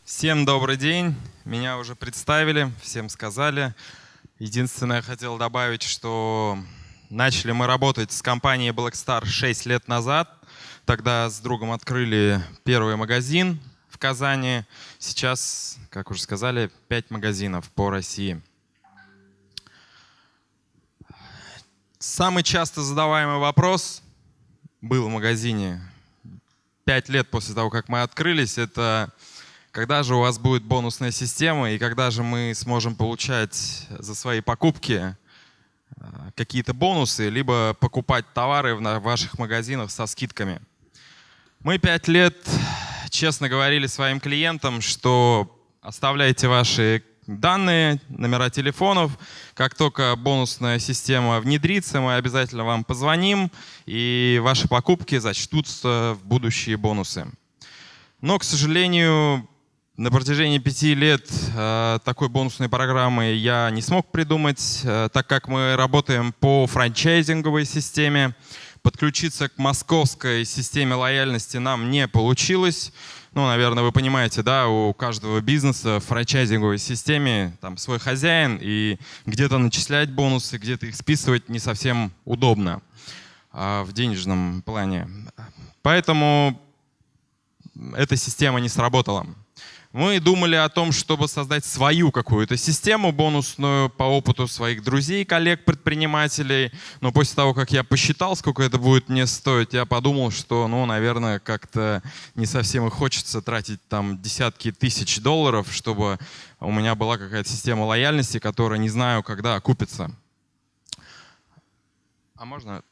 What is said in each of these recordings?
Всем добрый день. Меня уже представили, всем сказали. Единственное, я хотел добавить, что начали мы работать с компанией Blackstar 6 лет назад. Тогда с другом открыли первый магазин в Казани. Сейчас, как уже сказали, 5 магазинов по России. Самый часто задаваемый вопрос был в магазине 5 лет после того, как мы открылись, это когда же у вас будет бонусная система и когда же мы сможем получать за свои покупки какие-то бонусы, либо покупать товары в ваших магазинах со скидками. Мы 5 лет честно говорили своим клиентам, что оставляйте ваши данные, номера телефонов. Как только бонусная система внедрится, мы обязательно вам позвоним, и ваши покупки зачтутся в будущие бонусы. Но, к сожалению, на протяжении 5 лет такой бонусной программы я не смог придумать, так как мы работаем по франчайзинговой системе. Подключиться к московской системе лояльности нам не получилось. Ну, наверное, вы понимаете, да, у каждого бизнеса в франчайзинговой системе там свой хозяин, и где-то начислять бонусы, где-то их списывать не совсем удобно в денежном плане. Поэтому эта система не сработала. Мы думали о том, чтобы создать свою какую-то систему бонусную по опыту своих друзей, коллег, предпринимателей. Но после того, как я посчитал, сколько это будет мне стоить, я подумал, что, ну, наверное, как-то не совсем и хочется тратить там десятки тысяч долларов, чтобы у меня была какая-то система лояльности, которая не знаю, когда окупится. А можно?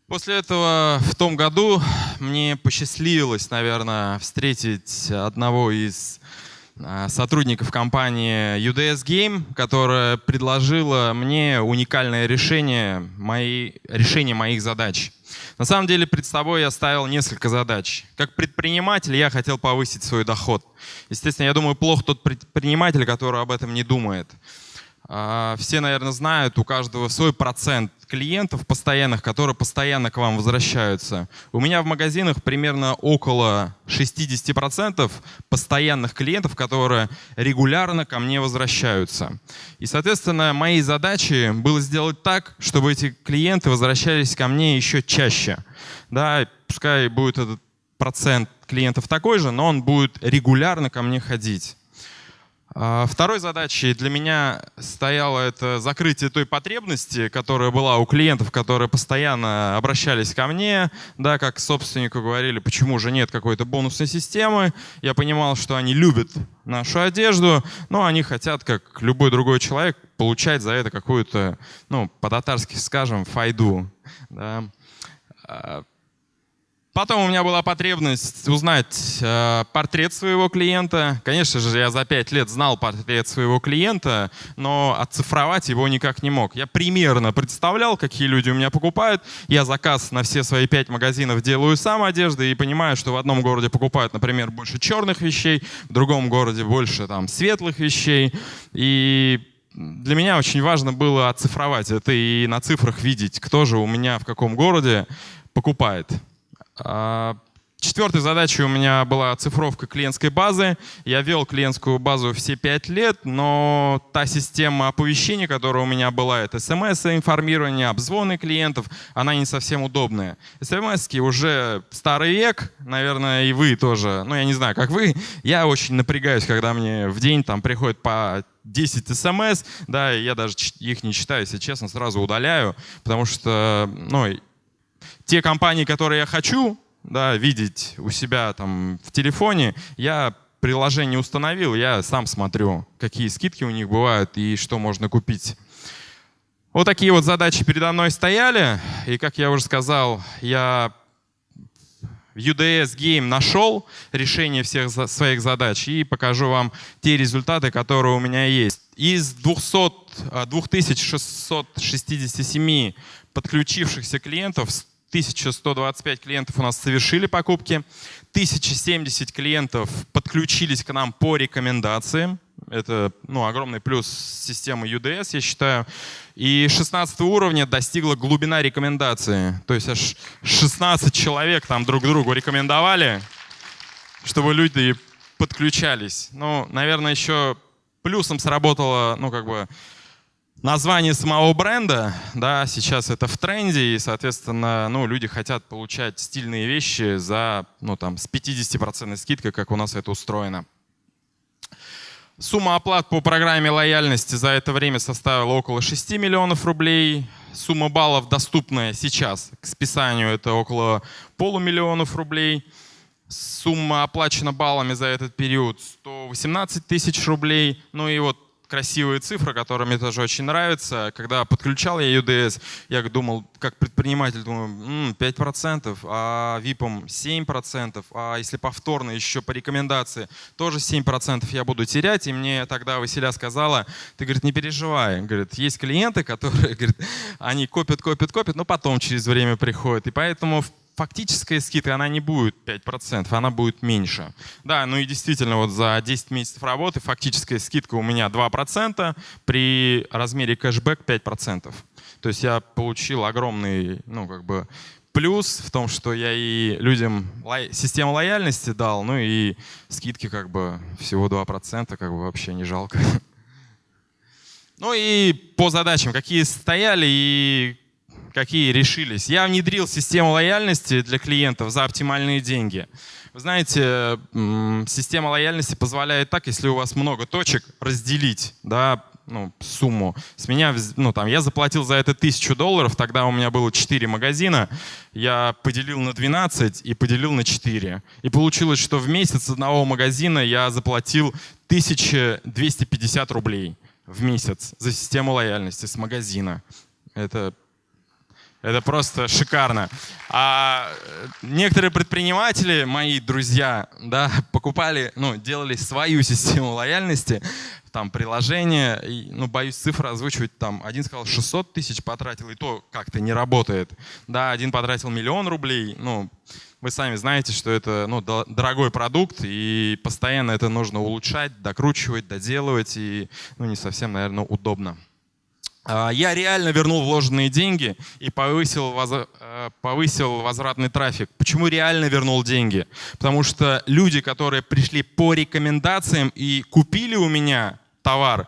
После этого в том году мне посчастливилось, наверное, встретить одного из сотрудников компании UDS Game, которая предложила мне уникальное решение моих задач. На самом деле, перед собой я ставил несколько задач. Как предприниматель я хотел повысить свой доход. Естественно, я думаю, плох тот предприниматель, который об этом не думает. Все, наверное, знают, у каждого свой процент клиентов постоянных, которые постоянно к вам возвращаются. У меня в магазинах примерно около 60% постоянных клиентов, которые регулярно ко мне возвращаются. И, соответственно, моей задачей было сделать так, чтобы эти клиенты возвращались ко мне еще чаще. Да, пускай будет этот процент клиентов такой же, но он будет регулярно ко мне ходить. Второй задачей для меня стояло это закрытие той потребности, которая была у клиентов, которые постоянно обращались ко мне, да, как собственнику говорили, почему же нет какой-то бонусной системы. Я понимал, что они любят нашу одежду, но они хотят, как любой другой человек, получать за это какую-то, ну, по-татарски скажем, файду. Да. Потом у меня была потребность узнать портрет своего клиента. Конечно же, я за 5 лет знал портрет своего клиента, но оцифровать его никак не мог. Я примерно представлял, какие люди у меня покупают. Я заказ на все свои 5 магазинов делаю сам одежды и понимаю, что в одном городе покупают, например, больше черных вещей, в другом городе больше там светлых вещей. И для меня очень важно было оцифровать это и на цифрах видеть, кто же у меня в каком городе покупает. Четвертой задачей у меня была оцифровка клиентской базы. Я вел клиентскую базу все 5 лет, но та система оповещений, которая у меня была, это смс-информирование, обзвоны клиентов, она не совсем удобная. СМС-ки уже старый век, наверное, и вы тоже. Ну, я не знаю, как вы. Я очень напрягаюсь, когда мне в день там приходит по 10 смс, да, и я даже их не читаю, если честно, сразу удаляю, потому что, ну, те компании, которые я хочу, да, видеть у себя там в телефоне, я приложение установил, я сам смотрю, какие скидки у них бывают и что можно купить. Вот такие вот задачи передо мной стояли. И, как я уже сказал, я в UDS Game нашел решение всех своих задач и покажу вам те результаты, которые у меня есть. Из 2667 подключившихся клиентов 1125 клиентов у нас совершили покупки, 1070 клиентов подключились к нам по рекомендациям. Это огромный плюс системы UDS, я считаю. И 16 уровня достигла глубина рекомендации. То есть аж 16 человек там друг другу рекомендовали, чтобы люди подключались. Наверное, еще плюсом сработало, название самого бренда. Да, сейчас это в тренде, и, соответственно, люди хотят получать стильные вещи за, с 50% скидкой, как у нас это устроено. Сумма оплат по программе лояльности за это время составила около 6 миллионов рублей. Сумма баллов, доступная сейчас к списанию, это около полумиллионов рублей. Сумма оплачена баллами за этот период 118 тысяч рублей. И вот красивые цифры, которые мне тоже очень нравятся. Когда подключал я UDS, я думал, как предприниматель, думаю, 5%, а VIP 7%, а если повторно еще по рекомендации, тоже 7% я буду терять. И мне тогда Василя сказала, ты, говорит, не переживай. Говорит, есть клиенты, которые, говорит, они копят, но потом через время приходят. И поэтому фактическая скидка, она не будет 5%, она будет меньше. Да, и действительно, вот за 10 месяцев работы фактическая скидка у меня 2%, при размере кэшбэк 5%. То есть я получил огромный, плюс в том, что я и людям систему лояльности дал, и скидки всего 2%, вообще не жалко. И по задачам, какие стояли и какие решились. Я внедрил систему лояльности для клиентов за оптимальные деньги. Вы знаете, система лояльности позволяет так, если у вас много точек, разделить, да, сумму. С меня, я заплатил за это $1000, тогда у меня было 4 магазина, я поделил на 12 и поделил на 4. И получилось, что в месяц с одного магазина я заплатил 1250 рублей в месяц за систему лояльности с магазина. Это просто шикарно. А некоторые предприниматели, мои друзья, да, покупали, делали свою систему лояльности, там приложение, боюсь цифры озвучивать, один сказал 600 тысяч потратил, и то как-то не работает. Да, один потратил 1 000 000 рублей, вы сами знаете, что это дорогой продукт, и постоянно это нужно улучшать, докручивать, доделывать, и не совсем, наверное, удобно. Я реально вернул вложенные деньги и повысил возвратный трафик. Почему реально вернул деньги? Потому что люди, которые пришли по рекомендациям и купили у меня товар,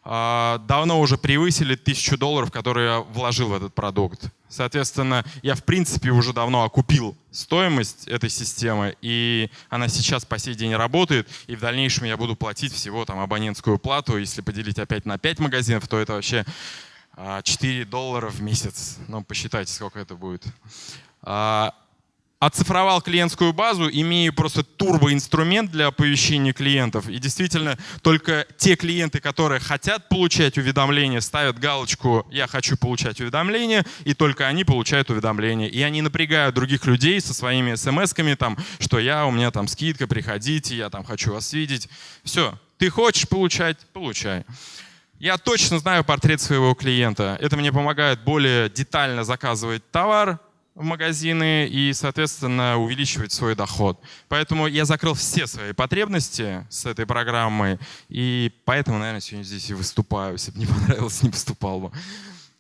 давно уже превысили $1000, которые я вложил в этот продукт. Соответственно, я в принципе уже давно окупил стоимость этой системы, и она сейчас по сей день работает, и в дальнейшем я буду платить всего абонентскую плату. Если поделить опять на 5 магазинов, то это вообще $4 в месяц. Посчитайте, сколько это будет. Оцифровал клиентскую базу, имею просто турбоинструмент для оповещения клиентов. И действительно, только те клиенты, которые хотят получать уведомления, ставят галочку «Я хочу получать уведомления», и только они получают уведомления. И они напрягают других людей со своими смс-ками, что у меня скидка, приходите, я хочу вас видеть. Все, ты хочешь получать — получай. Я точно знаю портрет своего клиента. Это мне помогает более детально заказывать товар в магазины и, соответственно, увеличивать свой доход. Поэтому я закрыл все свои потребности с этой программой, и поэтому, наверное, сегодня здесь и выступаю. Если бы не понравилось, не выступал бы.